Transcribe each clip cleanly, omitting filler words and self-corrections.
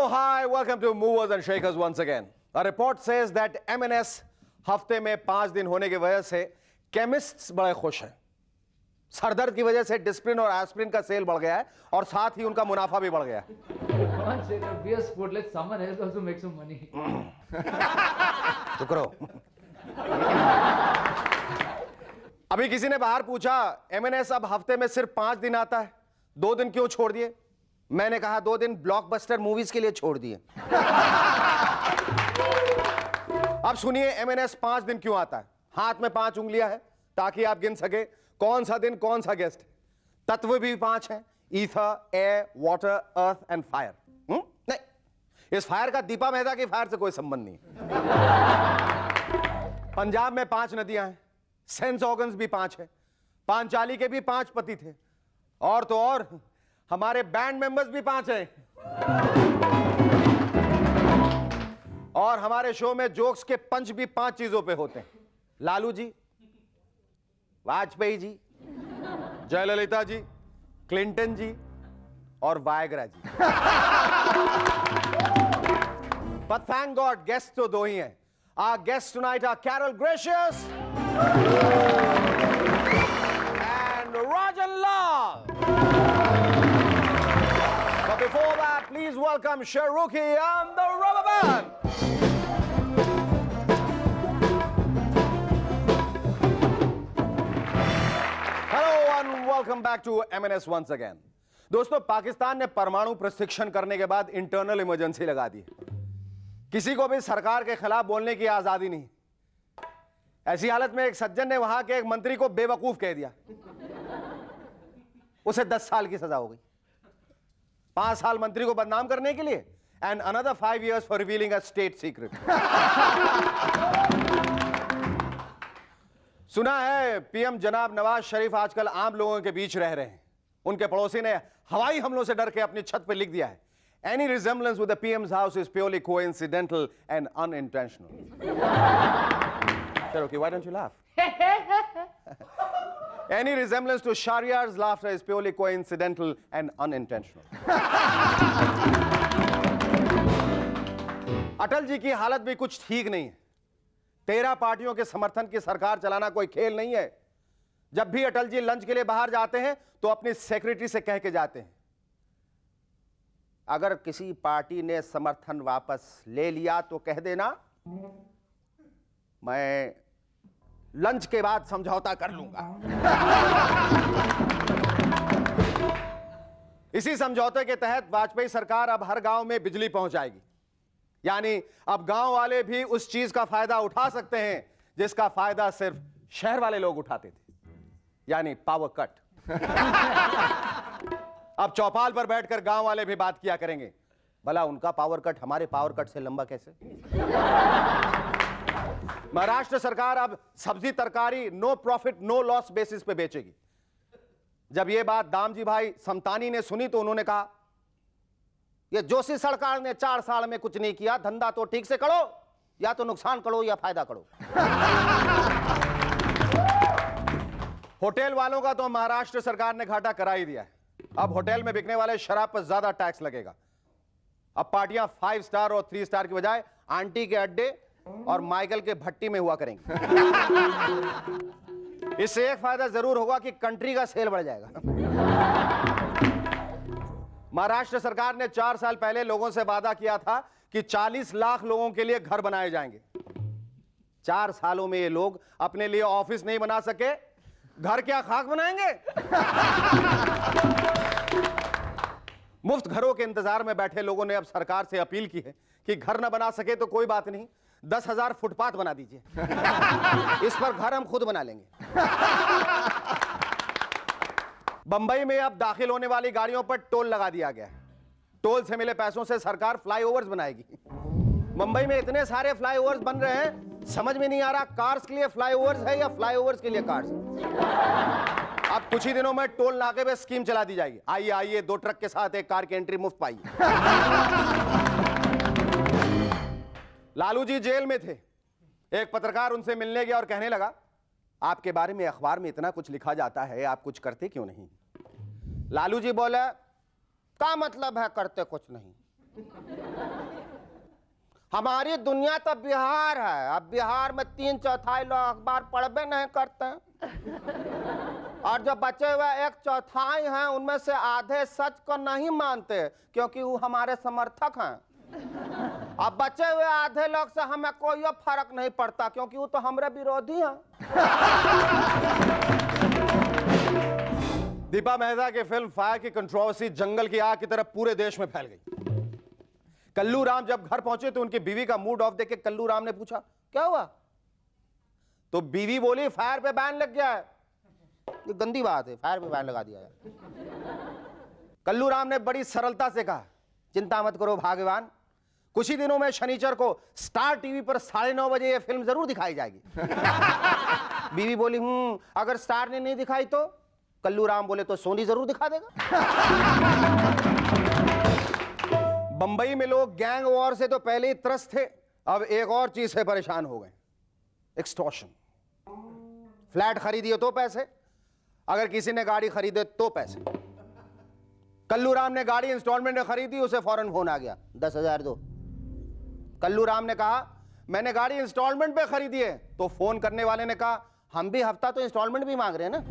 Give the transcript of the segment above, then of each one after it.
hi, welcome to Movers and Shakers once again. A report says that M&S हफ्ते में 5 दिन होने की वजह से केमिस्ट्स बड़े खुश हैं। सरदर्द की वजह से डिस्प्रिन और एस्प्रिन का सेल बढ़ गया है और साथ ही उनका मुनाफा भी बढ़ गया है। Come on, Shaker, be a sport. Let someone else also make some money. तो करो। अभी किसी ने बाहर पूछा, M&S अब हफ्ते में सिर्फ 5 दिन आता है, 2 दिन क्यों छोड़ दिए? मैंने कहा 2 दिन ब्लॉकबस्टर मूवीज के लिए छोड़ दिए। अब सुनिए M&S 5 दिन क्यों आता है। हाथ में 5 उंगलियां हैं ताकि आप गिन सके कौन सा दिन कौन सा गेस्ट। तत्व भी 5 हैं, ether, air, water, earth and fire. नहीं, इस फायर का दीपा मेहता की फायर से कोई संबंध नहीं। पंजाब में 5 नदियां हैं, सेंस ऑर्गन्स भी 5 है, पांचाली के भी 5 पति थे, और तो और हमारे बैंड मेंबर्स भी 5 हैं। और हमारे शो में जोक्स के पंच भी 5 चीजों पे होते हैं। लालू जी, वाजपेयी जी, जयललिता जी, क्लिंटन जी और Viagra ji. But thank God, guests तो 2 ही हैं। Our guests tonight are Carol Gracious and Rajan Lal. But before that, please welcome Shahrukhi and the Rubber Band. Hello and welcome back to M&S once again. दोस्तों, पाकिस्तान ने परमाणु प्रशिक्षण करने के बाद internal emergency लगा दी। किसी को भी सरकार के खिलाफ बोलने की आजादी नहीं। ऐसी हालत में एक सज्जन ने वहां के एक मंत्री को बेवकूफ कह दिया, उसे 10 साल की सजा हो गई। 5 साल मंत्री को बदनाम करने के लिए and another 5 years for revealing a state secret. सुना है पीएम जनाब नवाज शरीफ आजकल आम लोगों के बीच रह रहे हैं। उनके पड़ोसी ने हवाई हमलों से डर के अपनी छत पर लिख दिया है, any resemblance with the PM's house is purely coincidental and unintentional. Cherokee, why don't you laugh? Any resemblance to Shahryar's laughter is purely coincidental and unintentional. Atal ji की हालत भी कुछ ठीक नहीं है। 13 पार्टियों के समर्थन की सरकार चलाना कोई खेल नहीं है। जब भी अटल जी लंच के लिए बाहर जाते हैं तो अपनी सेक्रेटरी से कह के जाते हैं, अगर किसी पार्टी ने समर्थन वापस ले लिया तो कह देना मैं लंच के बाद समझौता कर लूंगा। इसी समझौते के तहत वाजपेयी सरकार अब हर गांव में बिजली पहुंचाएगी। यानी अब गांव वाले भी उस चीज का फायदा उठा सकते हैं जिसका फायदा सिर्फ शहर वाले लोग उठाते थे, यानी पावर कट। अब चौपाल पर बैठकर गांव वाले भी बात किया करेंगे, भला उनका पावर कट हमारे पावर कट से लंबा कैसे। महाराष्ट्र सरकार अब सब्जी तरकारी no profit no loss basis पे बेचेगी। जब यह बात दामजी भाई समतानी ने सुनी तो उन्होंने कहा, यह जोशी सरकार ने 4 साल में कुछ नहीं किया, धंधा तो ठीक से करो, या तो नुकसान करो या फायदा करो। होटल वालों का तो महाराष्ट्र सरकार ने घाटा करा ही दिया है। अब होटल में बिकने वाले शराब पर ज्यादा टैक्स लगेगा। अब पार्टियां 5 स्टार और 3 स्टार की बजाय आंटी के अड्डे और माइकल के भट्टी में हुआ करेंगे। इससे एक फायदा जरूर होगा कि कंट्री का सेल बढ़ जाएगा। महाराष्ट्र सरकार ने 4 साल पहले लोगों से वादा किया था कि 40 लाख लोगों के लिए घर बनाए जाएंगे। 4 सालों में ये लोग अपने लिए ऑफिस नहीं बना सके, घर क्या खाक बनाएंगे। मुफ्त घरों के इंतजार में बैठे लोगों ने अब सरकार से अपील की है कि घर ना बना सके तो कोई बात नहीं, 10,000 फुटपाथ बना दीजिए, इस पर घर हम खुद बना लेंगे। बंबई में अब दाखिल होने वाली गाड़ियों पर टोल लगा दिया गया है। टोल से मिले पैसों से सरकार फ्लाईओवर्स बनाएगी। मुंबई में इतने सारे फ्लाईओवर्स बन रहे हैं, समझ में नहीं आ रहा कार्स के लिए फ्लाईओवर्स है या फ्लाईओवर्स के लिए कार्स। अब कुछ ही दिनों में टोल नाके पे स्कीम चला दी जाएगी, आइए आइए 2 ट्रक के साथ एक कार की एंट्री मुफ्त पाइए। लालू जी जेल में थे, एक पत्रकार उनसे मिलने गया और कहने लगा, आपके बारे में अखबार में इतना कुछ लिखा जाता है, आप कुछ करते क्यों नहीं। लालू जी बोले, क्या मतलब है करते कुछ नहीं, हमारी दुनिया तो बिहार है। अब बिहार में 3/4 लोग अखबार पढ़बे नहीं करते हैं। और जो बचे हुए 1/4 हैं उनमें से आधे सच को नहीं मानते क्योंकि वो हमारे समर्थक हैं। अब बचे हुए आधे लोग से हमें कोई फर्क नहीं पड़ता क्योंकि वो तो हमारे विरोधी हैं। दीपा मेहता की फिल्म फायर की कंट्रोवर्सी जंगल की आग की तरह पूरे देश में फैल गई। कल्लू राम जब घर पहुंचे तो उनकी बीवी का मूड ऑफ देख के कल्लू राम ने पूछा क्या हुआ, तो बीवी बोली फायर पे बैन लग गया है। ये गंदी बात है, फायर पे बैन लगा दिया है। कल्लू राम ने बड़ी सरलता से कहा चिंता मत करो भाग्यवान, कुछ ही दिनों में शनिचर को स्टार टीवी पर 9:30 बजे ये फिल्म जरूर दिखाई जाएगी। बीवी बोली अगर स्टार ने नहीं दिखाई तो? कल्लू राम बोले तो सोनी जरूर दिखा देगा। बंबई में लोग गैंग वॉर से तो पहले ही त्रस्त थे, अब एक और चीज से परेशान हो गए, एक्सटॉर्शन। फ्लैट खरीदिए तो पैसे, अगर किसी ने गाड़ी खरीदे तो पैसे। कल्लू राम ने गाड़ी इंस्टॉलमेंट में खरीदी, उसे फौरन फोन आ गया 10,000 दो। कल्लू राम ने कहा मैंने गाड़ी इंस्टॉलमेंट पे खरीदी है, तो फोन करने वाले ने कहा हम भी हफ्ता तो इंस्टॉलमेंट भी मांग रहे हैं ना।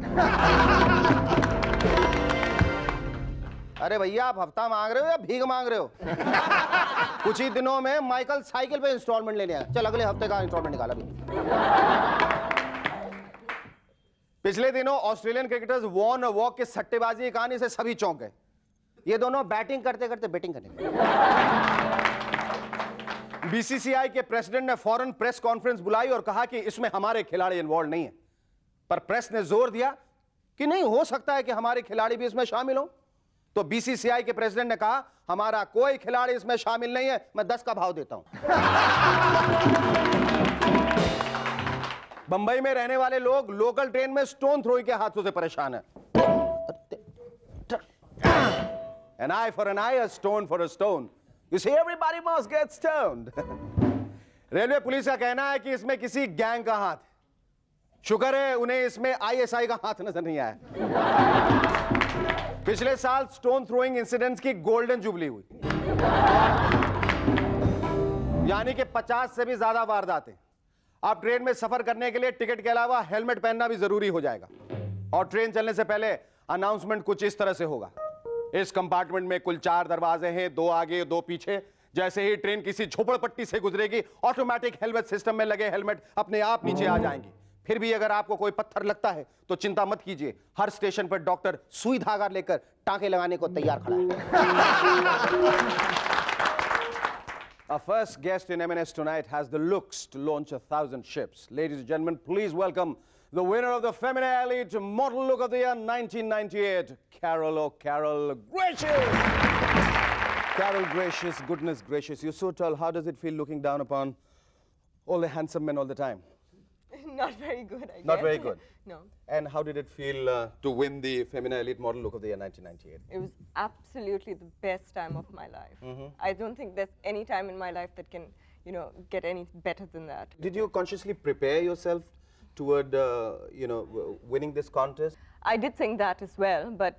अरे भैया आप हफ्ता मांग रहे हो या भीख मांग रहे हो? कुछ ही दिनों में माइकल साइकिल पे इंस्टॉलमेंट लेने आया, चल अगले हफ्ते का इंस्टॉलमेंट निकाला भी। पिछले दिनों ऑस्ट्रेलियन क्रिकेटर्स वॉर्न और वॉक के सट्टेबाजी की कहानी से सभी चौंक गए। ये दोनों बैटिंग करते करते बैटिंग करने लगे। बीसीसीआई के प्रेसिडेंट ने फौरन प्रेस कॉन्फ्रेंस बुलाई और कहा कि इसमें हमारे खिलाड़ी इन्वॉल्व नहीं है, पर प्रेस ने जोर दिया कि नहीं हो सकता है कि हमारे खिलाड़ी भी इसमें शामिल हो। तो बीसीसीआई के प्रेसिडेंट ने कहा हमारा कोई खिलाड़ी इसमें शामिल नहीं है, मैं 10 का भाव देता हूं। बंबई में रहने वाले लोग लोकल ट्रेन में स्टोन थ्रोइंग के हादसों से परेशान है। An eye for an eye, a stone for a stone. You see, everybody must get stoned. Railway police का कहना है कि इसमें किसी गैंग का हाथ है। शुक्र है उन्हें इसमें आईएसआई का हाथ नजर नहीं आया। पिछले साल स्टोन थ्रोइंग इंसिडेंट्स की गोल्डन जुबली हुई, यानी कि 50 से भी ज्यादा वारदातें। अब ट्रेन में सफर करने के लिए टिकट के अलावा हेलमेट पहनना भी जरूरी हो जाएगा। और ट्रेन चलने से पहले अनाउंसमेंट कुछ इस तरह से होगा, इस कंपार्टमेंट में कुल 4 दरवाजे हैं, 2 आगे 2 पीछे। जैसे ही ट्रेन किसी झोपड़पट्टी से गुजरेगी ऑटोमेटिक हेलमेट सिस्टम में लगे हेलमेट अपने आप नीचे आ जाएंगे। फिर भी अगर आपको कोई पत्थर लगता है तो चिंता मत कीजिए, हर स्टेशन पर डॉक्टर सुई धागा लेकर टांके लगाने को तैयार खड़ा है। Our first guest in M&S tonight has the looks to launch 1,000 ships. Ladies and gentlemen, please welcome the winner of the Feminine Elite Model Look of the Year 1998, Carol O'Carroll Gracious. Carol Gracious, goodness gracious, you're so tall. How does it feel looking down upon all the handsome men all the time? Not very good, I guess. Not very good. No. And how did it feel to win the Feminine Elite Model Look of the Year 1998? It was absolutely the best time of my life. I don't think there's any time in my life that can, you know, get any better than that. Did you consciously prepare yourself toward, winning this contest? I did think that as well, but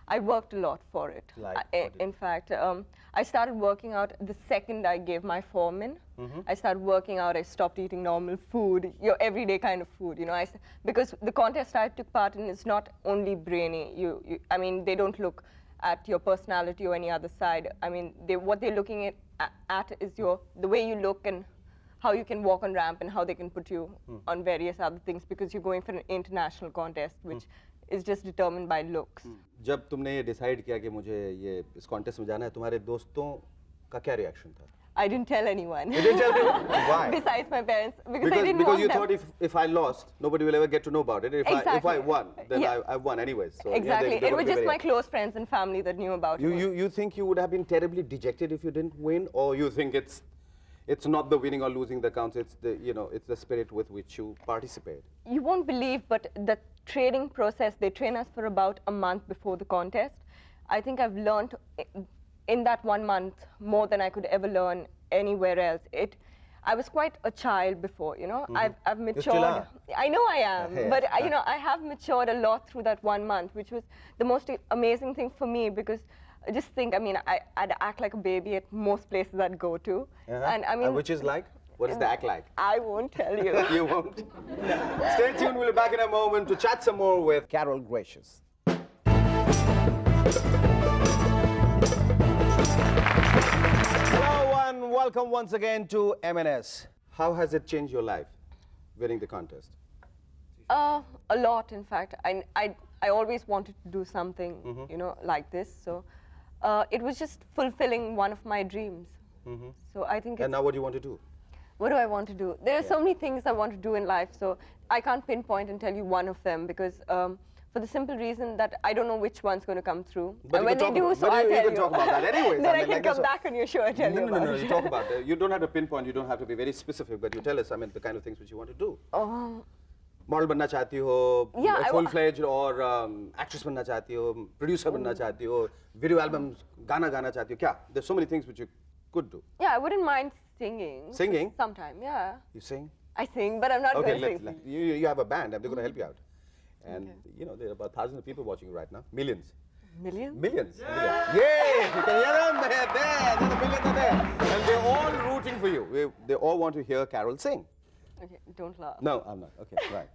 I worked a lot for it. Like what did In fact, I started working out the second I gave my form in. I started working out. I stopped eating normal food, your everyday kind of food. You know, because the contest I took part in is not only brainy. I mean, they don't look at your personality or any other side. I mean, what they're looking at is the way you look and how you can walk on ramp and how they can put you on various other things, because you're going for an international contest, which is just determined by looks. जब तुमने ये decide किया कि मुझे ये इस contest में जाना है, तुम्हारे दोस्तों का क्या रिएक्शन था? I didn't tell anyone. You didn't tell anyone? Why? Besides my parents, because I didn't because want you them. thought if I lost, nobody will ever get to know about it. If Exactly. I won, then Yeah. I won anyways. So, Exactly. they It was won't be just very my close friends and family that knew about it. You think you would have been terribly dejected if you didn't win, or you think it's not the winning or losing that counts, it's the spirit with which you participate? You won't believe, but the training process, they train us for about a month before the contest. I think I've learned in that 1 month more than I could ever learn anywhere else. I was quite a child before, you know. I've matured. still are. I know I am, Yeah. but I have matured a lot through that 1 month, which was the most amazing thing for me, because just think, I mean, I'd act like a baby at most places I'd go to. And I mean, which is like? What is the act like? I won't tell you. You won't? Stay tuned, we'll be back in a moment to chat some more with Carol Gracious. Hello and welcome once again to M&S. How has it changed your life, winning the contest? A lot, in fact. I always wanted to do something, you know, like this. So it was just fulfilling one of my dreams. So I think And it's, now what do you want to do? what do I want to do? There are so many things I want to do in life, so I can't pinpoint and tell you one of them because for the simple reason that I don't know which one's going to come through. But And you when can they talk do, about- so but I'll you tell can you. talk about that anyways. Then I I, mean, can like come this- back on your show and tell you No, about it. you talk about it. You don't have to pinpoint, you don't have to be very specific, but you tell us, I mean, the kind of things which you want to do. Model बनना चाहती हो, Yeah, I full wa- fledge और actress बनना चाहती हो, producer बनना चाहती हो, वीडियो एल्बम गाना गाना चाहती हो, क्या? There's so many things which you could do. Yeah, I wouldn't mind singing. Singing? Sometime, yeah. You sing? I sing, but I'm not Okay, going to sing. you have a band, and they're going to help you out. And you know, there are about thousands of people watching you right now. Millions. Millions? Millions. Yay! You can hear them? They're there. The millions are there. And they're all rooting for you. They all want to hear Carol sing. Okay, don't laugh. No, I'm not. Okay, right.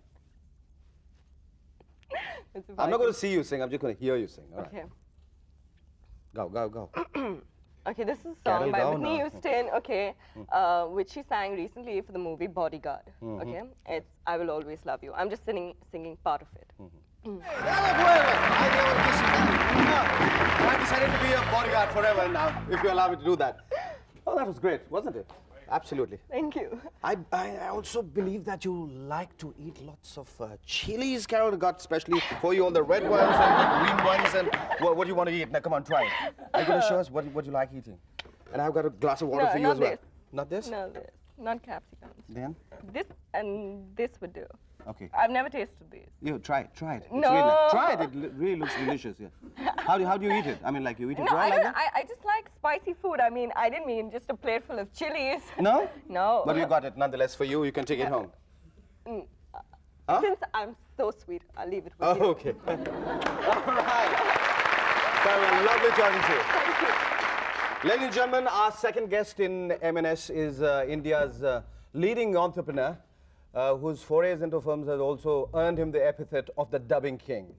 It's a I'm not vibe. going to see you sing. I'm just going to hear you sing. All right. Okay. Go. Okay, this is a Carol, song by go Whitney now. Houston, okay, which she sang recently for the movie Bodyguard, okay? It's I Will Always Love You. I'm just singing part of it. I decided to be a bodyguard forever now, if you allow me to do that. Oh, that was great, wasn't it? Absolutely. Thank you. I also believe that you like to eat lots of chilies. Carol got especially for you all the red ones and the green ones. And what do you want to eat? Now, come on, try it. Are you going to show us what you like eating? And I've got a glass of water No, for you not as well. this. Not this? No, this. Not capsicums. Then? This and this would do. Okay. I've never tasted these. You try it. It's No. really nice. Try it. It really looks delicious. Yeah. How do you eat it? I mean, like you eat it No, raw I like don't. that? I just like spicy food. I mean, I didn't mean just a plate full of chilies. No? No. But we got it nonetheless for you. You can take it home. Huh? Since I'm so sweet, I'll leave it with Oh, you. okay. All right. Carol, lovely talking to you. Thank you. Ladies and gentlemen, our second guest in M&S is India's leading entrepreneur, whose forays into films has also earned him the epithet of the dubbing king.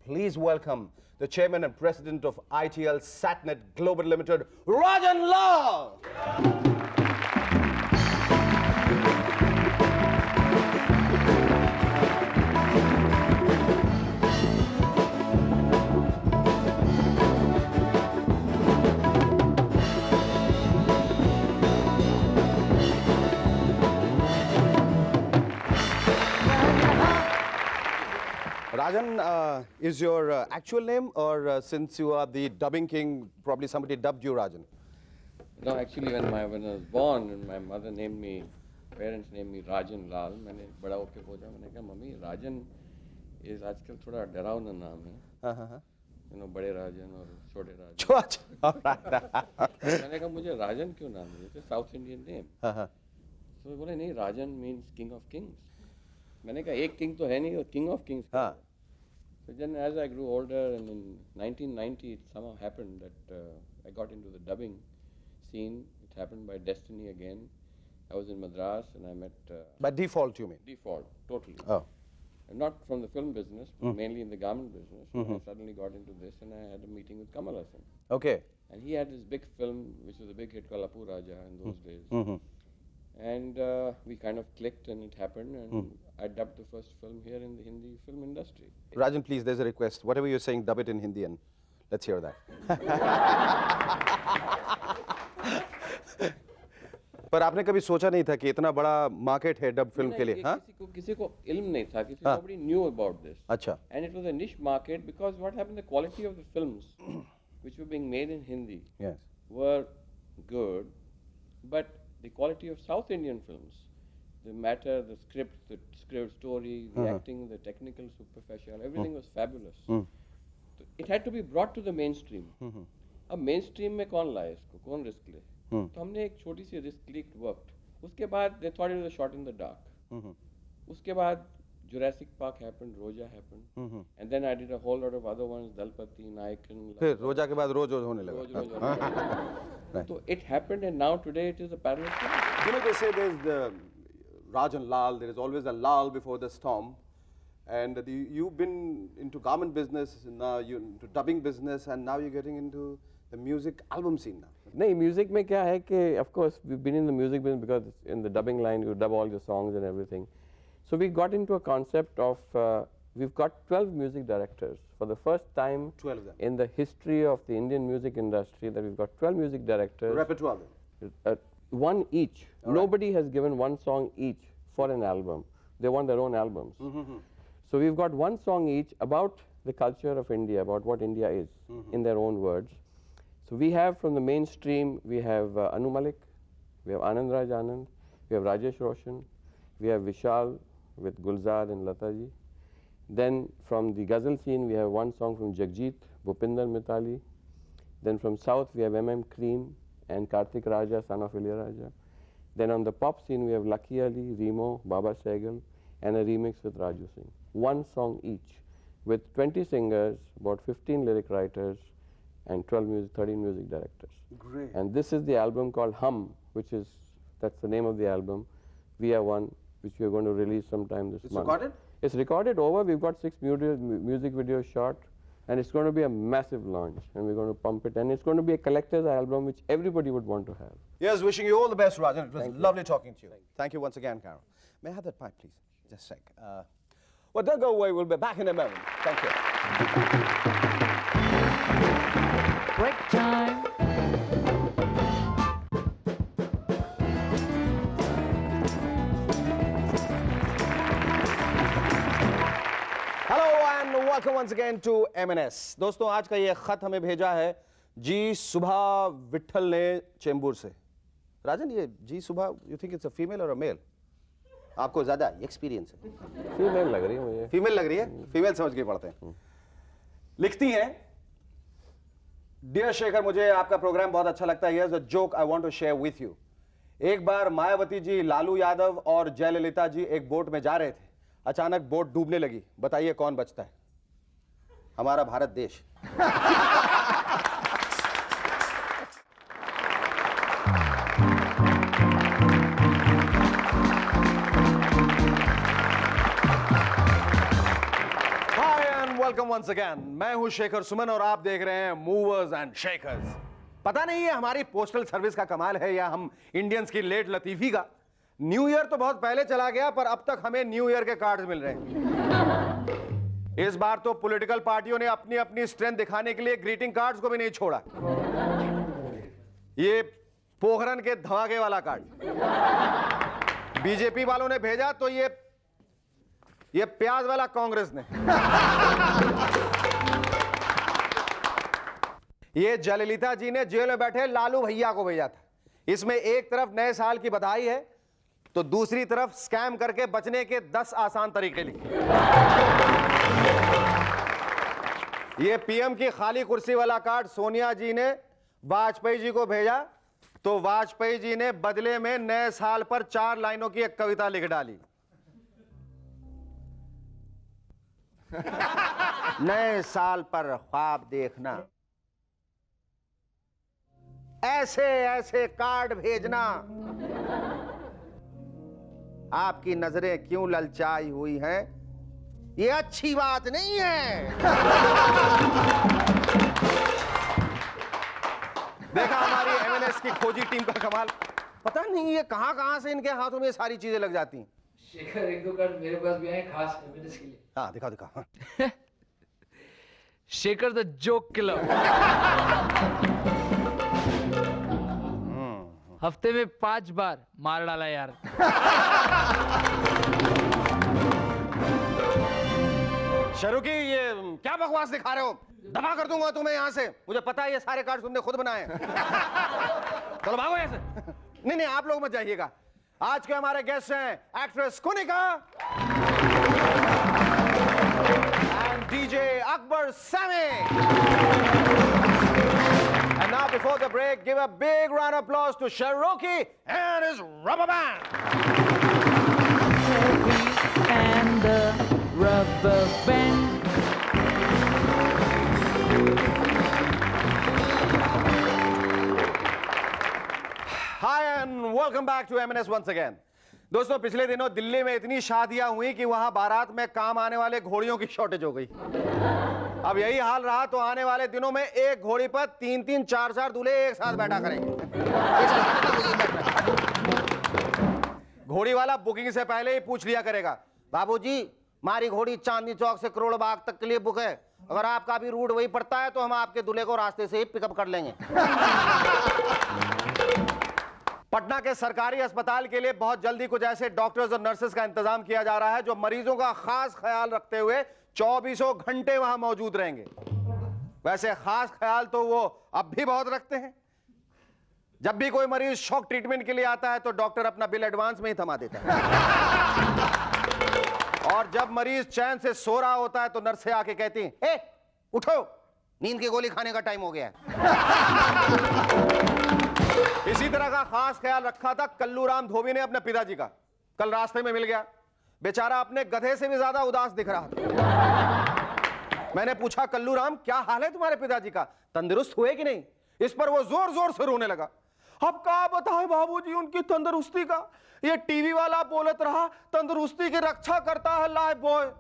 Please welcome the chairman and president of ITL Satnet Global Limited, Rajan Lal. Rajan is your actual name, or since you are the dubbing king, probably somebody dubbed you Rajan? No, actually, when I was born, and my mother named me, parents named me Rajan Lal. मैंने बड़ा होके पूछा, मैंने कहा mummy Rajan is आजकल थोड़ा डरावना नाम है, you know, बड़े राजन और छोटे राजन. All right. मैंने कहा मुझे राजन क्यों नाम है? It's a South Indian name. So बोले नहीं, राजन means king of kings. मैंने कहा एक king तो है नहीं, और king of kings. So then as I grew older, and in 1990 it somehow happened that I got into the dubbing scene. It happened by destiny again. I was in Madras and I met By default, you mean? Default, totally. Oh. And not from the film business, but mainly in the garment business. And I suddenly got into this and I had a meeting with Kamal Hassan. Okay. And he had this big film, which was a big hit called Apu Raja in those days. And we kind of clicked and it happened. And I dubbed the first film here in the Hindi film industry. Rajan, please, there's a request. Whatever you're saying, dub it in Hindi and let's hear that. पर आपने कभी सोचा नहीं था कि इतना बड़ा market है डब फिल्म के लिए, हाँ? किसी को इल्म नहीं था, nobody knew about this. अच्छा. And it was a niche market because what happened, the quality of the films which were being made in Hindi Yes. were good, but the quality of South Indian films, the matter, the script, story, the acting, the technical superficial, everything was fabulous. So it had to be brought to the mainstream. अब mainstream में कौन लाए इसको, कौन risk ले? तो हमने एक छोटी सी risk leaked worked. उसके बाद they thought it was a shot in the dark. उसके बाद Jurassic Park happened, Roja happened, and then I did a whole lot of other ones, Dalpati, Nayakan. फिर रोजा के बाद रोज रोज होने Roj, लगा Roj. So it happened, and now today it is a parallel film. You know, they say there's the Raj and Lal, there is always a Lal before the storm. And you've been into garment business, now you're into dubbing business, and now you're getting into the music album scene now. नहीं music में क्या है कि of course we've been in the music business because in the dubbing line you dub all your songs and everything. So we got into a concept of we've got 12 music directors for the first time 12 of them. in the history of the Indian music industry that we've got 12 music directors. Repertoire. One each. Nobody has given one song each for an album. They want their own albums. So we've got one song each about the culture of India, about what India is in their own words. So we have from the mainstream, we have Anu Malik, we have Anand Raj Anand, we have Rajesh Roshan, we have Vishal with Gulzar and Lataji. Then from the ghazal scene, we have one song from Jagjit, Bhupinder Mitali. Then from South, we have M.M. Cream and Karthik Raja, son of Ilayaraja. Then on the pop scene, we have Lucky Ali, Remo, Baba Sehgal, and a remix with Raju Singh. One song each, with 20 singers, about 15 lyric writers, and 13 music directors. Great. And this is the album called Hum, that's the name of the album. We are one, which we are going to release sometime this month. It's recorded? It's recorded over. We've got 6 music videos shot, and it's going to be a massive launch, and we're going to pump it, and it's going to be a collector's album which everybody would want to have. Yes, wishing you all the best, Rajan. It was lovely talking to you. Thank you once again, Carol. May I have that pipe, please? Just a sec. Well, don't go away. We'll be back in a moment. Thank you. Break time. Hello and welcome once again to M&S. दोस्तों आज का ये खत हमें भेजा है जी सुभा विठल ने चेंबूर से. राजन ये जी सुभा, you think it's a female or a male? आपको ज्यादा एक्सपीरियंस है. फीमेल लग रही है मुझे. फीमेल लग रही है. फीमेल समझ के पढ़ते हैं. लिखती हैं, डियर शेखर, मुझे आपका प्रोग्राम बहुत अच्छा लगता है. Here's a joke I want to share with you. एक बार मायावती जी, लालू यादव और जयललिता जी एक बोट में जा रहे थे. अचानक बोट डूबने लगी. बताइए कौन बचता है? हमारा भारत देश. Welcome once again. मैं हूं शेखर सुमन और आप देख रहे हैं मूवर्स एंड शेकर्स. पता नहीं है हमारी पोस्टल सर्विस का कमाल है या हम इंडियंस की लेट लतीफी का. न्यू ईयर तो बहुत पहले चला गया, पर अब तक हमें न्यू ईयर के कार्ड्स मिल रहे हैं. इस बार तो पॉलिटिकल पार्टियों ने अपनी अपनी स्ट्रेंथ दिखाने के लिए ग्रीटिंग कार्ड्स को भी नहीं छोड़ा. ये पोखरन के धमाके वाला कार्ड बीजेपी वालों ने भेजा, तो ये प्याज वाला कांग्रेस ने. ये जयललिता जी ने जेल में बैठे लालू भैया को भेजा था. इसमें एक तरफ नए साल की बधाई है, तो दूसरी तरफ स्कैम करके बचने के 10 आसान तरीके लिखे. ये पीएम की खाली कुर्सी वाला कार्ड सोनिया जी ने वाजपेयी जी को भेजा, तो वाजपेयी जी ने बदले में नए साल पर 4 लाइनों की एक कविता लिख डाली. नए साल पर ख्वाब देखना, ऐसे ऐसे कार्ड भेजना, आपकी नजरें क्यों ललचाई हुई हैं, ये अच्छी बात नहीं है. देखा हमारी M&S की खोजी टीम का कमाल. पता नहीं ये कहां से इनके हाथों में सारी चीजें लग जाती हैं. शेखर, एक दो कार्ड मेरे पास भी आए खास M&S के लिए. हाँ दिखा दिखा. Shekhar the joke killer. हफ्ते में 5 बार मार डाला यार. शरुकी, ये क्या बकवास दिखा रहे हो? दफा कर दूंगा तुम्हें यहां से. मुझे पता है ये सारे कार्ड तुमने खुद बनाए हैं. चलो भागो यहां से. नहीं नहीं, आप लोग मत जाइएगा. आज के हमारे गेस्ट हैं actress Kunika and DJ Akbar Sami. And now before the break, give a big round of applause to Shahrukhi and his rubber band. And on the rubber band. Hi and welcome back to M&S once again. दोस्तों पिछले दिनों दिल्ली में इतनी शादियां हुई कि वहां बारात में काम आने वाले घोड़ियों की शॉर्टेज हो गई। अब यही हाल रहा तो आने वाले दिनों में एक घोड़ी पर 3-3, 4-4 दूल्हे एक साथ बैठा करेंगे। घोड़ी वाला बुकिंग से पहले ही पूछ लिया करेगा, बाबूजी हमारी घोड़ी चांदनी चौक से करोड़ बाग तक के लिए बुक है, अगर आपका भी रूट वही पड़ता है तो हम आपके दूल्हे को रास्ते से ही पिकअप कर लेंगे। पटना के सरकारी अस्पताल के लिए बहुत जल्दी कुछ ऐसे डॉक्टर्स और नर्सेस का इंतजाम किया जा रहा है जो मरीजों का खास ख्याल रखते हुए 24 घंटे वहां मौजूद रहेंगे। वैसे खास ख्याल तो वो अब भी बहुत रखते हैं। जब भी कोई मरीज शॉक ट्रीटमेंट के लिए आता है तो डॉक्टर अपना बिल एडवांस में ही थमा देता है। और जब मरीज चैन से सो रहा होता है तो नर्सें आके कहती हैं, ए, उठो, नींद की गोली खाने का टाइम हो गया है। इसी तरह का खास ख्याल रखा था कल्लू राम धोबी ने अपने पिताजी का। कल रास्ते में मिल गया, बेचारा अपने गधे से भी ज्यादा उदास दिख रहा था। मैंने पूछा, कल्लू राम क्या हाल है तुम्हारे पिताजी का, तंदुरुस्त हुए कि नहीं? इस पर वो जोर जोर से रोने लगा। अब क्या बताएं बाबूजी उनकी तंदुरुस्ती का, ये टीवी वाला बोलत रहा तंदुरुस्ती की रक्षा करता है लाइफ बॉय।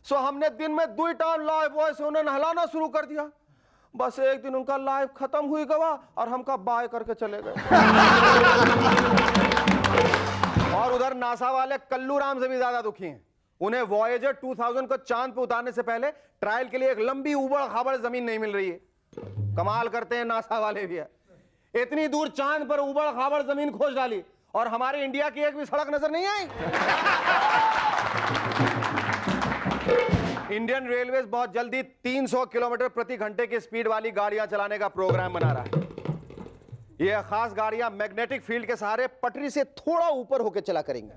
सो हमने दिन में 2 टाइम लाइफ बॉय से उन्हें नहलाना शुरू कर दिया। बस एक दिन उनका लाइफ खत्म हुई गवा और हमका बाय करके चले गए। और उधर नासा वाले कल्लू राम से भी ज्यादा दुखी हैं। उन्हें वॉयेजर 2000 को चांद पे उतारने से पहले ट्रायल के लिए एक लंबी उबड़ खाबड़ जमीन नहीं मिल रही है। कमाल करते हैं नासा वाले भी है, इतनी दूर चांद पर उबड़ खाबड़ जमीन खोज डाली और हमारे इंडिया की एक भी सड़क नजर नहीं आई। इंडियन रेलवे बहुत जल्दी 300 किलोमीटर प्रति घंटे की स्पीड वाली गाड़ियां चलाने का प्रोग्राम बना रहा है। यह खास गाड़ियां मैग्नेटिक फील्ड के सहारे पटरी से थोड़ा ऊपर होकर चला करेंगी।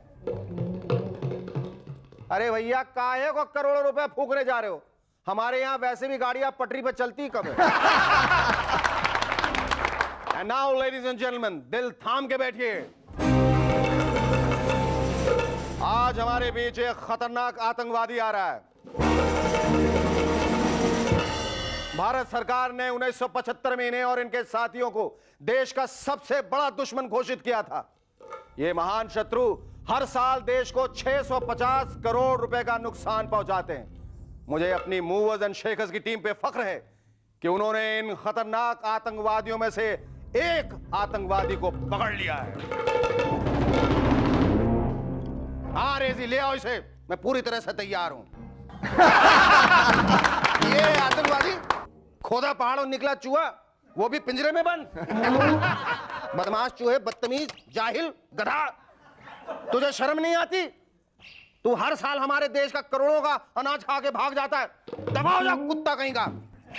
अरे भैया काहे को करोड़ों रुपए फूकने जा रहे हो, हमारे यहां वैसे भी गाड़ियां पटरी पर चलती कब है। And now ladies and gentleman, दिल थाम के बैठिए। आज हमारे बीच एक खतरनाक आतंकवादी आ रहा है। भारत सरकार ने 1975 में इन्हें और इनके साथियों को देश का सबसे बड़ा दुश्मन घोषित किया था। ये महान शत्रु हर साल देश को 650 करोड़ रुपए का नुकसान पहुंचाते हैं। मुझे अपनी मूवर्स एंड शेकर्स की टीम पे फख्र है कि उन्होंने इन खतरनाक आतंकवादियों में से एक आतंकवादी को पकड़ लिया है। हाँ रेजी ले आओ इसे, मैं पूरी तरह से तैयार हूं। ये आतंकवादी खोदा पहाड़ों निकला चूहा, वो भी पिंजरे में बंद। बदमाश चूहे, बदतमीज, जाहिल, गधा, तुझे शर्म नहीं आती? तू हर साल हमारे देश का करोड़ों का अनाज खा के भाग जाता है। दबाओ जा कुत्ता कहीं का।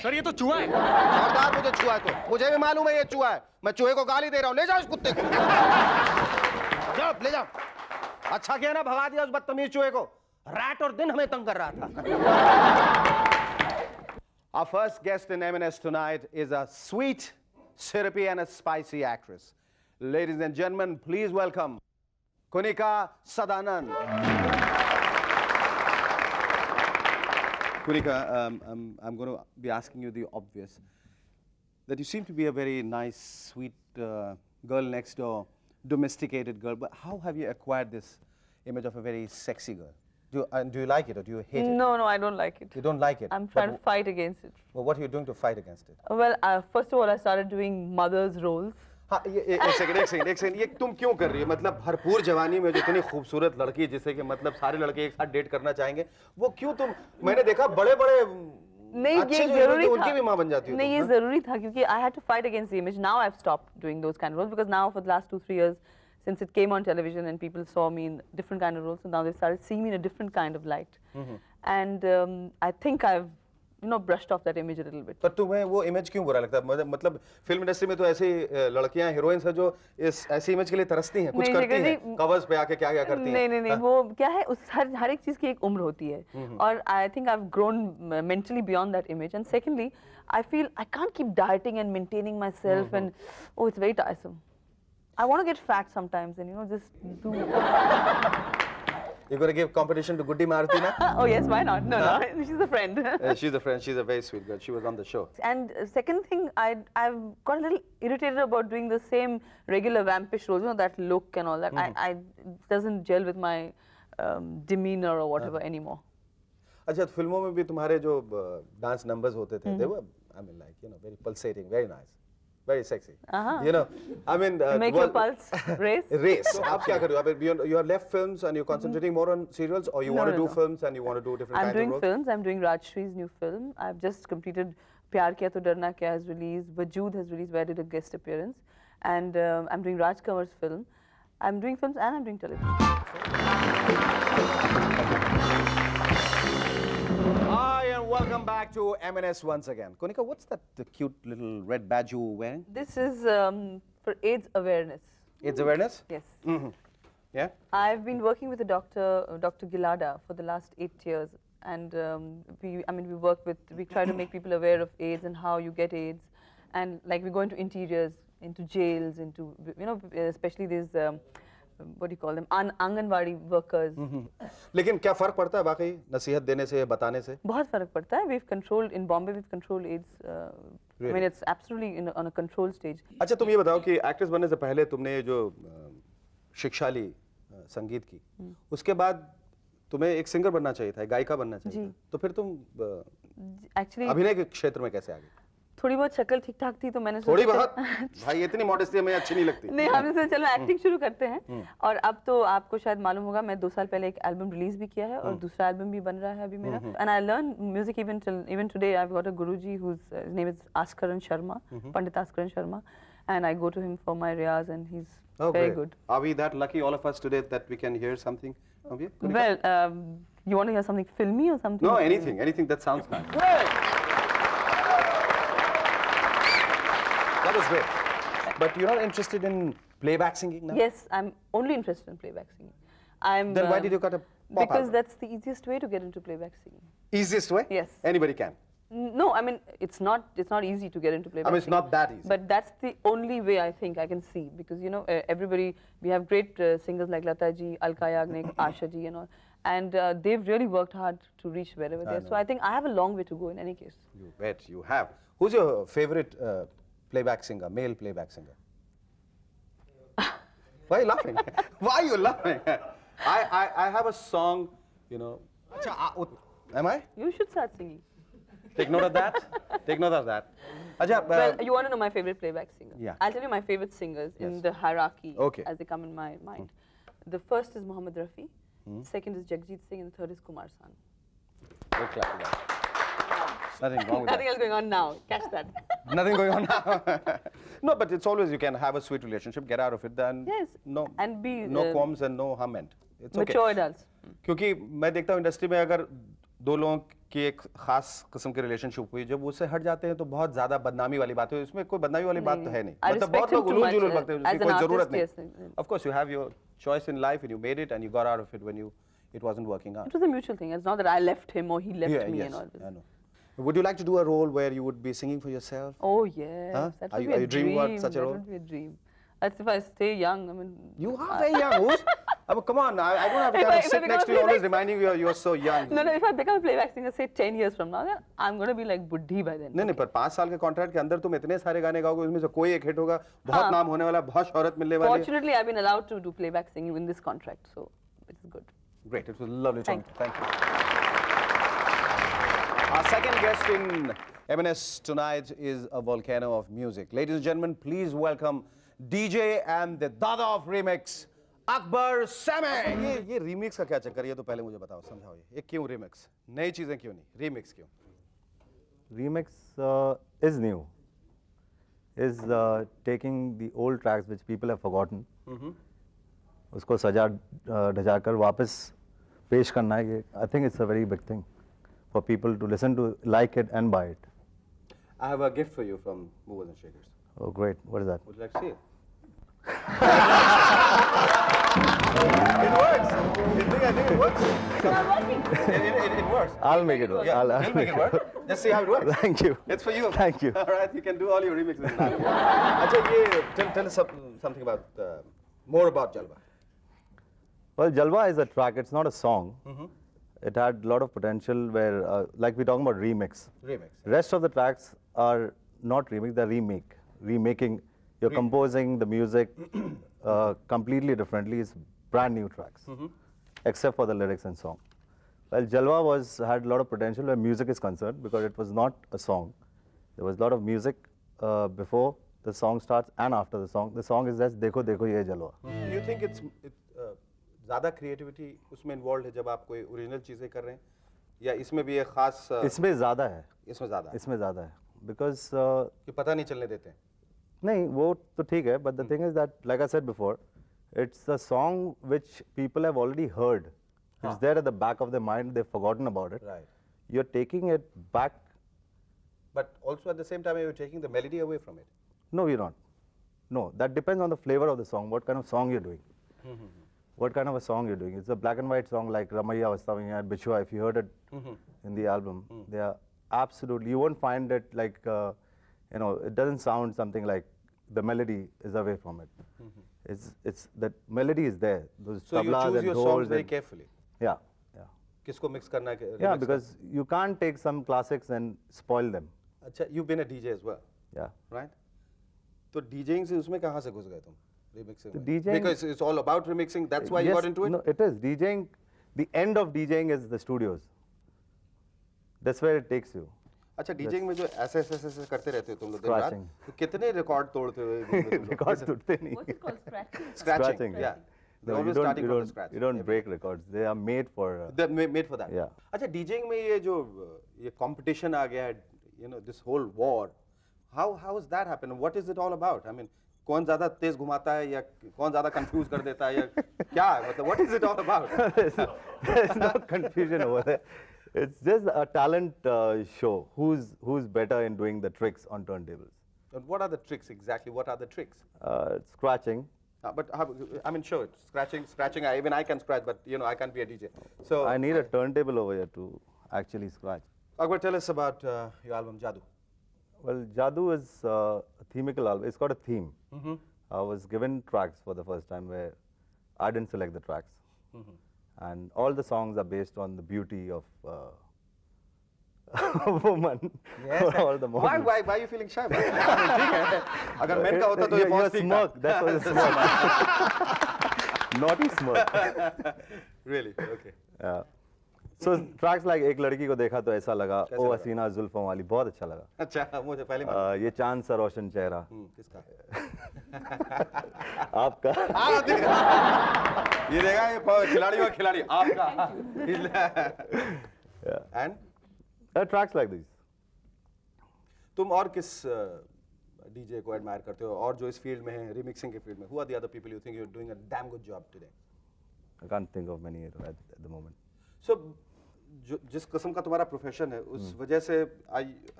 सर ये तो चूहा है। सरदार मुझे चूहा है तो मुझे भी मालूम है ये चूहा है। मैं चूहे को गाली दे रहा हूं, ले जाओ इस कुत्ते को। जाओ ले जाओ। अच्छा किया ना भगा दिया उस बदतमीज चूहे को, रात और दिन हमें तंग कर रहा था। Our first guest in M&S tonight is a sweet, syrupy and a spicy actress. Ladies and gentlemen, please welcome Kunika Sadanand. Kunika, I'm going to be asking you the obvious. That you seem to be a very nice, sweet girl next door, domesticated girl, but how have you acquired this image of a very sexy girl? Do you like it or do you hate it? No, I don't like it. You don't like it? I'm trying to fight against it. Well, what are you doing to fight against it? Well, first of all, I started doing mother's roles. हाँ, एक second, ये तुम क्यों कर रही हो? मतलब भरपूर जवानी में जो इतनी खूबसूरत लड़की जिसे कि मतलब सारे लड़के एक साथ डेट करना चाहेंगे, वो क्यों तुम? मैंने देखा बड़े-बड़े नहीं, ये जरूरी था। उनकी भी मां बन जाती हो। नहीं, ये जरूरी था क्योंकि I had to fight against the image. Now I've stopped doing those kind of roles because now for the last 2-3 years, since it came on television and people saw me in different kind of roles, so now they've started seeing me in a different kind of light. And I think I've, brushed off that image a little bit. पर तुम्हें वो image क्यों बुरा लगता है? मतलब film industry में तो ऐसी लड़कियां हीरोइंस हैं जो इस ऐसी इमेज के लिए तरसती हैं, कुछ करती हैं, कवर्स पे आके क्या-क्या करती हैं। नहीं, वो क्या है, उस हर एक चीज की एक उम्र होती है और I think I've grown mentally beyond that image. And secondly, I feel I can't keep dieting and maintaining myself and it's very tiresome. I want to get fat sometimes and just do. You're going to give competition to Guddi Maruti now? Oh yes, why not? No, she's a friend. She's a friend. She's a very sweet girl. She was on the show. And second thing, I've got a little irritated about doing the same regular vampish roles, you know, that look and all that. It doesn't gel with my demeanor or whatever anymore. अच्छा, फिल्मों में भी तुम्हारे जो dance numbers होते थे, they were, I mean, like, you know, very pulsating, very nice, very sexy. You know, I mean, Make your pulse race. Race. आप क्या कर रहे हो? अब you are left films and you're concentrating more on serials, or you want to do films and you want to do different I'm kinds of doing roles? films. I'm doing Rajshree's new film. I've just completed Pyar Kiya To Darna Kya has released. Vajood has released, where I did a guest appearance. And I'm doing Raj Kanwar's film. I'm doing films and I'm doing television. Hi and welcome back to M&S once again. Konika, what's that the cute little red badge you were wearing? This is for AIDS awareness. AIDS awareness? Yes. Yeah? I've been working with a doctor, Dr. Gilada, for the last 8 years. And we try to make people aware of AIDS and how you get AIDS. And like we go into interiors, into jails, into, you know, especially these, what do you call them, Anganwadi workers. लेकिन क्या फर्क पड़ता है वाकई नसीहत देने से बताने से? बहुत फर्क पड़ता है. We've controlled, in Bombay we've controlled AIDS. I mean, it's absolutely on a controlled stage. अच्छा, तुम ये बताओ कि एक्ट्रेस बनने से पहले तुमने जो शिक्षा ली संगीत की, उसके बाद तुम्हें एक सिंगर बनना चाहिए था, एक गायिका बनना चाहिए था, तो फिर तुम Actually, अभिनय के क्षेत्र में कैसे आ गई? थोड़ी बहुत शक्ल ठीक ठाक थी तो मैंने थोड़ी बहुत? भाई इतनी मॉडेस्टी हमें अच्छी नहीं लगती। नहीं, हमने सोचा चलो एक्टिंग शुरू करते हैं। और अब तो आपको शायद मालूम होगा, मैं 2 साल पहले एक एल्बम रिलीज भी किया है और दूसरा एल्बम भी बन रहा है अभी मेरा। And I learn music even today. I've got a guruji whose his name is Askaran Sharma, Pandit Askaran Sharma, and I go to him for my riyaz and he's very good. Are we that lucky, all of us today, that we can hear something of you? Well, you want to hear something filmy or something? No, anything that sounds nice. That was great. But you're not interested in playback singing now? Yes, I'm only interested in playback singing. Then why did you cut a pop Because album? that's the easiest way to get into playback singing. Easiest way? Yes. Anybody can. No, I mean it's not easy to get into playback. I mean, it's singing, not that easy. But that's the only way I think I can see, because you know we have great singers like Lata ji, Alka Yagnik, Asha ji and all, and they've really worked hard to reach wherever they are. So I think I have a long way to go in any case. You bet you have. Who's your favorite playback singer, male playback singer? Why are you laughing? Why are you laughing? I have a song, you know. Am I? You should start singing. Take note of that. Take note of that. Well, you want to know my favorite playback singer? Yeah. I'll tell you my favorite singers in the hierarchy as they come in my mind. The first is Mohammed Rafi, second is Jagjit Singh, and the third is Kumar Sanu. Go clap for that. Nothing wrong with Nothing that. else going on now. Catch that. Nothing going on now. No, but it's always you can have a sweet relationship, get out of it, then Yes. no, And be no qualms and no harm meant. It's okay. mature adults. क्योंकि मैं देखता हूँ industry में अगर दो लोगों की एक खास किस्म की रिलेशनशिप हुई, जब उससे हट जाते हैं तो बहुत ज्यादा बदनामी वाली बात है। इसमें कोई बदनामी वाली बात तो है नहीं। I मतलब respect बहुत लोग him too उलूल much, जुलूल बकते हैं, as उसकी an कोई जरूरत artist, नहीं। yes. Of course, you have your choice in life and you made it and you got out of it when it wasn't working out. It was a mutual thing. It's not that I left him or he left me yes, and all this. I know. Would you like to do a role where you would be singing for yourself? Oh yes, Huh? that Are would you- be are a you dreaming about dream. such a role? That would be a dream. That's if I stay young. I mean, You are very young. I mean, come on, I don't have to If kind I- of if sit I next to you become a always playback- reminding you you're so young. no, if I become a playback singer, say 10 years from now, then I'm going to be like buddhi by then. नहीं नहीं, पर 5 साल के contract के अंदर तुम इतने सारे गाने गाओगे, उसमें से कोई एक हिट होगा, बहुत नाम होने वाला, बहुत शोहरत मिलने वाली है। Fortunately, I've been allowed to do playback singing in this contract, so it's good. Great, it was lovely talking. Thank Thank you. Our second guest in M&S tonight is a volcano of music. Ladies and gentlemen, please welcome DJ and the Dada of Remix, Akbar Sameh. ये remix का क्या चक्कर है? ये तो पहले मुझे बताओ, समझाओ ये क्यों remix? नई चीजें क्यों नहीं? Remix क्यों? Remix is new, is taking the old tracks which people have forgotten, उसको सजा ढजा कर वापस पेश करना है, ये I think it's a very big thing for people to listen to, like it and buy it. I have a gift for you from Movers and Shakers. Oh great, what is that? Would you like to see it? It works. You think I think it works? It works. I'll make it work. Yeah, I'll you'll make it work. Just see how it works. Thank you. It's for you. Thank you. All right, you can do all your remixes now. अच्छा, ये tell us something about more about Jalwa. Well, Jalwa is a track. It's not a song. It had a lot of potential where, like we're talking about remix. Remix. Rest of the tracks are not remix, they're remaking. You're composing the music completely differently. It's brand new tracks, except for the lyrics and song. Well, Jalwa had a lot of potential where music is concerned because it was not a song. There was a lot of music before the song starts and after the song. The song is just Dekho Dekho Ye Jalwa. You think it's ज़्यादा creativity उसमें involved है जब आप कोई original चीज़ें कर रहे हैं या इसमें भी एक खास इसमें ज़्यादा है. इसमें ज़्यादा है Because कि पता नहीं चलने देते हैं. नहीं वो तो ठीक है, but the thing is that, like I said before, it's a song which people have already heard. It's there at the back of their mind. They've forgotten about it. Right. You're taking it back. But also at the same time you're taking the melody away from it. No, you're not. No, that depends on the flavor of the song. What kind of song you're doing? What kind of a song you're doing? It's a black and white song like Ramaiya Vastavanya and Bichua. If you heard it in the album, they are absolutely. You won't find it like it doesn't sound something like the melody is away from it. It's that melody is there. Those So you tablas choose and your dhols songs very and- carefully. Yeah. किसको mix करना है Yeah, remix because you can't take some classics and spoil them. करना? अच्छा, you've been a DJ as well, Yeah. right? तो DJing से उसमें कहाँ से घुस गए तुम? Remixing The में? DJing Because it's all about remixing. That's why you Yes, got into it. No, it is. DJing, the end of DJing is the studios. That's where it takes you. अच्छा, DJing में जो ऐसे करते रहते हो तुम लोग दिन रात, Scratching. तो कितने रिकॉर्ड तोड़ते हो एक दिन में तुम लोग? Records टूटते नहीं. What's it called? Scratching? Scratching, yeah. They're No, always starting from the scratch. you don't break records. They are made for. They're made for that. Yeah. अच्छा, DJing में ये जो ये competition आ गया है, this whole war, how has that happened? What is it all about? I mean, कौन ज़्यादा तेज घुमाता है या कौन ज़्यादा confuse कर देता है या क्या है? मतलब what is it all about? There's no confusion over there. It's just a talent show. Who's better in doing the tricks on turntables? And what are the tricks exactly? What are the tricks? Scratching. But I mean, show it. Scratching. Even I can scratch, but I can't be a DJ. So I need a turntable over here to actually scratch. Akbar, tell us about your album Jadoo. Well, Jadoo is a themical album. It's got a theme. I was given tracks for the first time where I didn't select the tracks. And all the songs are based on the beauty of a woman. Yes. All the Why moments. are you feeling shy? ठीक है. अगर men का होता तो ये You're बहुत ठीक था. smirk. That's what it's smirk. Naughty smirk. Really? Okay. Yeah. So tracks like एक लड़की को देखा तो ऐसा लगा, ओ हसीना जुल्फों वाली, बहुत अच्छा लगा. अच्छा, मुझे पहले मालूम. ये चांद सा रोशन चेहरा. किसका? आपका. ये देखा ये खिलाड़ियों का खिलाड़ी आपका. And Tracks like these. तुम और किस डीजे को एडमायर करते हो और जो इस फील्ड में है, रिमिक्सिंग के फील्ड में? Who are the other people you think you're doing a damn good job today? I can't think of many at the moment. So जिस किस्म का तुम्हारा प्रोफेशन है उस वजह से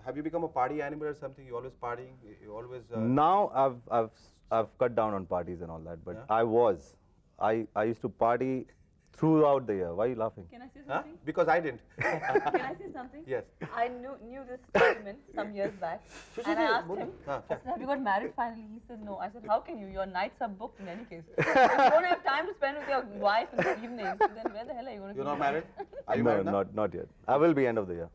have you become a party animal or something? You always partying? You always Now I've cut down on parties and all that, but I used to party throughout the year. Why are you laughing? Can I say Huh? something? Because I didn't. Can I say something? Yes. I knew this gentleman some years back, and I asked him, हाँ, I said, have you got married finally? He said, no. I said, how can you? Your nights are booked in any case. If you don't have time to spend with your wife in the evenings, then where the hell are you going to You're not married? Are you No, married now? not yet. I will be end of the year.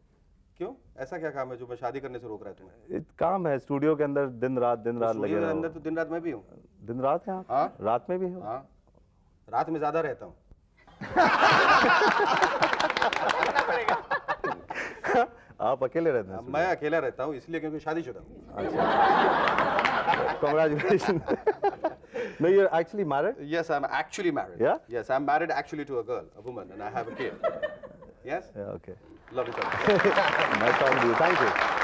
क्यों? ऐसा क्या काम है जो मैं शादी करने से रोक रहा है तुम्हें? काम है स्टूडियो के अंदर दिन रात लगे स्टूडियो के रहो. अंदर तो दिन रात मैं भी हूँ. दिन रात है आप? हाँ. रात में भी हो? हाँ. रात में ज्यादा रहता हूँ. आप अकेले रहते हैं? मैं अकेला रहता हूँ इसलिए क्योंकि शादीशुदा हूँ. Congratulations. No, you're actually married? Yes, I'm actually married. Yeah? Yes, I'm married actually to a girl, a woman, and I have a kid. Yes? Yeah, okay. Love each other. Nice talking to you. Thank you.